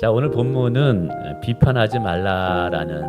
자, 오늘 본문은 비판하지 말라라는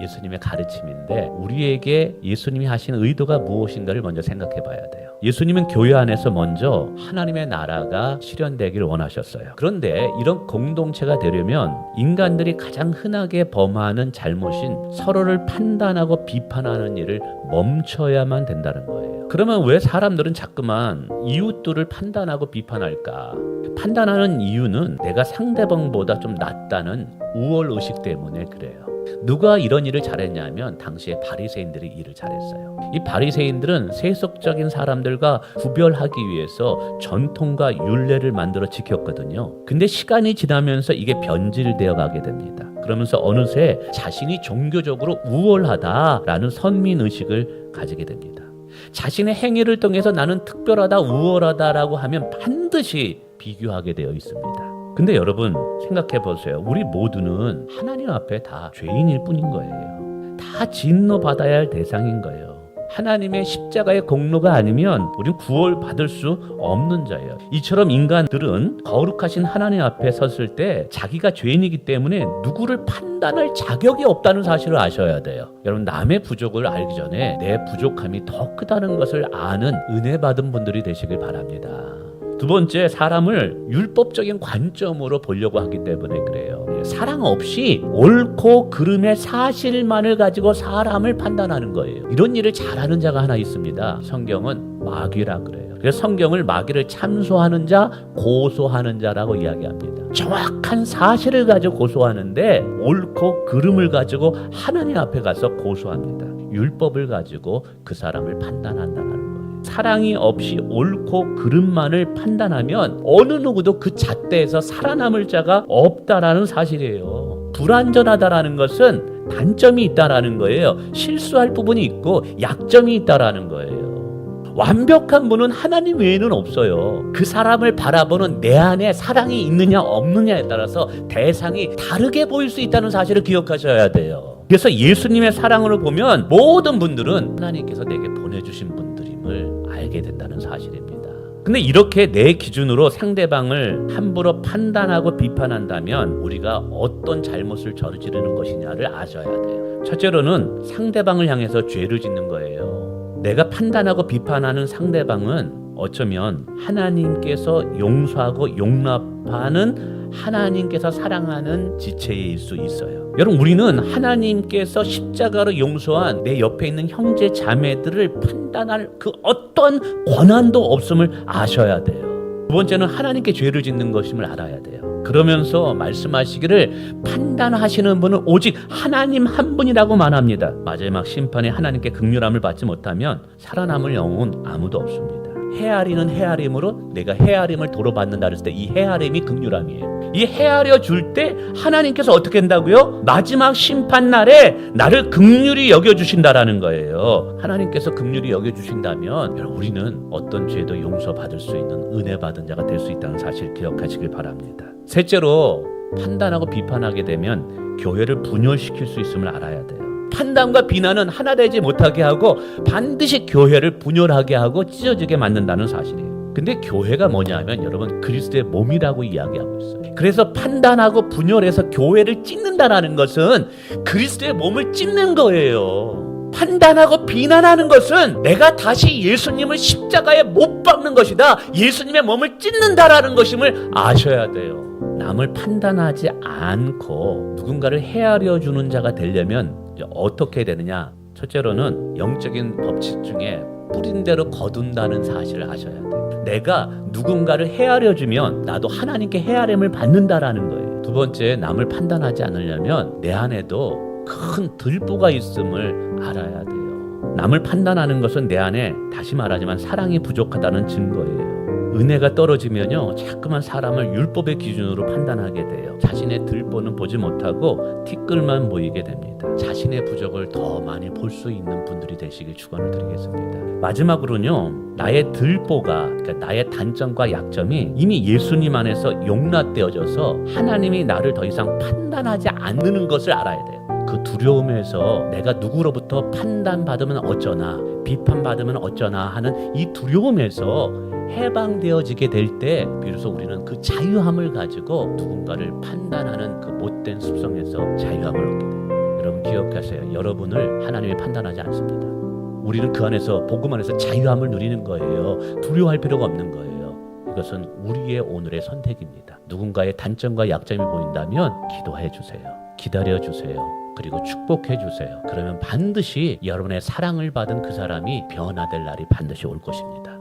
예수님의 가르침인데 우리에게 예수님이 하신 의도가 무엇인가를 먼저 생각해 봐야 돼요. 예수님은 교회 안에서 먼저 하나님의 나라가 실현되기를 원하셨어요. 그런데 이런 공동체가 되려면 인간들이 가장 흔하게 범하는 잘못인 서로를 판단하고 비판하는 일을 멈춰야만 된다는 거예요. 그러면 왜 사람들은 자꾸만 이웃들을 판단하고 비판할까? 판단하는 이유는 내가 상대방보다 좀 낫다는 우월의식 때문에 그래요. 누가 이런 일을 잘했냐면 당시에 바리새인들이 일을 잘했어요. 이 바리새인들은 세속적인 사람들과 구별하기 위해서 전통과 율례를 만들어 지켰거든요. 근데 시간이 지나면서 이게 변질되어 가게 됩니다. 그러면서 어느새 자신이 종교적으로 우월하다라는 선민의식을 가지게 됩니다. 자신의 행위를 통해서 나는 특별하다, 우월하다라고 하면 반드시 비교하게 되어 있습니다. 근데 여러분 생각해 보세요. 우리 모두는 하나님 앞에 다 죄인일 뿐인 거예요. 다 진노 받아야 할 대상인 거예요. 하나님의 십자가의 공로가 아니면 우리는 구원 받을 수 없는 자예요. 이처럼 인간들은 거룩하신 하나님 앞에 섰을 때 자기가 죄인이기 때문에 누구를 판단할 자격이 없다는 사실을 아셔야 돼요. 여러분, 남의 부족을 알기 전에 내 부족함이 더 크다는 것을 아는 은혜 받은 분들이 되시길 바랍니다. 두 번째, 사람을 율법적인 관점으로 보려고 하기 때문에 그래요. 사랑 없이 옳고 그름의 사실만을 가지고 사람을 판단하는 거예요. 이런 일을 잘하는 자가 하나 있습니다. 성경은 마귀라 그래요. 그래서 성경을 마귀를 참소하는 자, 고소하는 자라고 이야기합니다. 정확한 사실을 가지고 고소하는데 옳고 그름을 가지고 하나님 앞에 가서 고소합니다. 율법을 가지고 그 사람을 판단한다는 거예요. 사랑이 없이 옳고 그름만을 판단하면 어느 누구도 그 잣대에서 살아남을 자가 없다라는 사실이에요. 불완전하다라는 것은 단점이 있다라는 거예요. 실수할 부분이 있고 약점이 있다라는 거예요. 완벽한 분은 하나님 외에는 없어요. 그 사람을 바라보는 내 안에 사랑이 있느냐 없느냐에 따라서 대상이 다르게 보일 수 있다는 사실을 기억하셔야 돼요. 그래서 예수님의 사랑으로 보면 모든 분들은 하나님께서 내게 보내주신 분들임을 알게 된다는 사실입니다. 근데 이렇게 내 기준으로 상대방을 함부로 판단하고 비판한다면 우리가 어떤 잘못을 저지르는 것이냐를 아셔야 돼요. 첫째로는 상대방을 향해서 죄를 짓는 거예요. 내가 판단하고 비판하는 상대방은 어쩌면 하나님께서 용서하고 용납하는 하나님께서 사랑하는 지체일 수 있어요. 여러분, 우리는 하나님께서 십자가로 용서한 내 옆에 있는 형제 자매들을 판단할 그 어떤 권한도 없음을 아셔야 돼요. 두 번째는 하나님께 죄를 짓는 것임을 알아야 돼요. 그러면서 말씀하시기를 판단하시는 분은 오직 하나님 한 분이라고 말합니다. 마지막 심판에 하나님께 긍휼함을 받지 못하면 살아남을 영혼은 아무도 없습니다. 헤아리는 헤아림으로 내가 헤아림을 도로 받는다 그랬을 때 이 헤아림이 긍휼함이에요. 이 헤아려 줄 때 하나님께서 어떻게 한다고요? 마지막 심판 날에 나를 긍휼히 여겨주신다라는 거예요. 하나님께서 긍휼히 여겨주신다면 여러분, 우리는 어떤 죄도 용서받을 수 있는 은혜 받은 자가 될 수 있다는 사실 기억하시길 바랍니다. 셋째로, 판단하고 비판하게 되면 교회를 분열시킬 수 있음을 알아야 돼요. 판단과 비난은 하나 되지 못하게 하고 반드시 교회를 분열하게 하고 찢어지게 만든다는 사실이에요. 근데 교회가 뭐냐면 여러분, 그리스도의 몸이라고 이야기하고 있어요. 그래서 판단하고 분열해서 교회를 찢는다라는 것은 그리스도의 몸을 찢는 거예요. 판단하고 비난하는 것은 내가 다시 예수님을 십자가에 못 박는 것이다, 예수님의 몸을 찢는다라는 것임을 아셔야 돼요. 남을 판단하지 않고 누군가를 헤아려 주는 자가 되려면 어떻게 되느냐? 첫째로는 영적인 법칙 중에 뿌린 대로 거둔다는 사실을 아셔야 돼요. 내가 누군가를 헤아려주면 나도 하나님께 헤아림을 받는다라는 거예요. 두 번째, 남을 판단하지 않으려면 내 안에도 큰 들보가 있음을 알아야 돼요. 남을 판단하는 것은 내 안에, 다시 말하지만 사랑이 부족하다는 증거예요. 은혜가 떨어지면요, 자꾸만 사람을 율법의 기준으로 판단하게 돼요. 자신의 들보는 보지 못하고 티끌만 보이게 됩니다. 자신의 부족을 더 많이 볼 수 있는 분들이 되시길 축원을 드리겠습니다. 마지막으로는요, 나의 들보가, 그러니까 나의 단점과 약점이 이미 예수님 안에서 용납되어져서 하나님이 나를 더 이상 판단하지 않는 것을 알아야 돼요. 그 두려움에서 내가 누구로부터 판단받으면 어쩌나, 비판받으면 어쩌나 하는 이 두려움에서 해방되어지게 될 때 비로소 우리는 그 자유함을 가지고 누군가를 판단하는 그 못된 습성에서 자유함을 얻게 돼요. 여러분 기억하세요. 여러분을 하나님이 판단하지 않습니다. 우리는 그 안에서 복음 안에서 자유함을 누리는 거예요. 두려워할 필요가 없는 거예요. 이것은 우리의 오늘의 선택입니다. 누군가의 단점과 약점이 보인다면 기도해 주세요. 기다려 주세요. 그리고 축복해 주세요. 그러면 반드시 여러분의 사랑을 받은 그 사람이 변화될 날이 반드시 올 것입니다.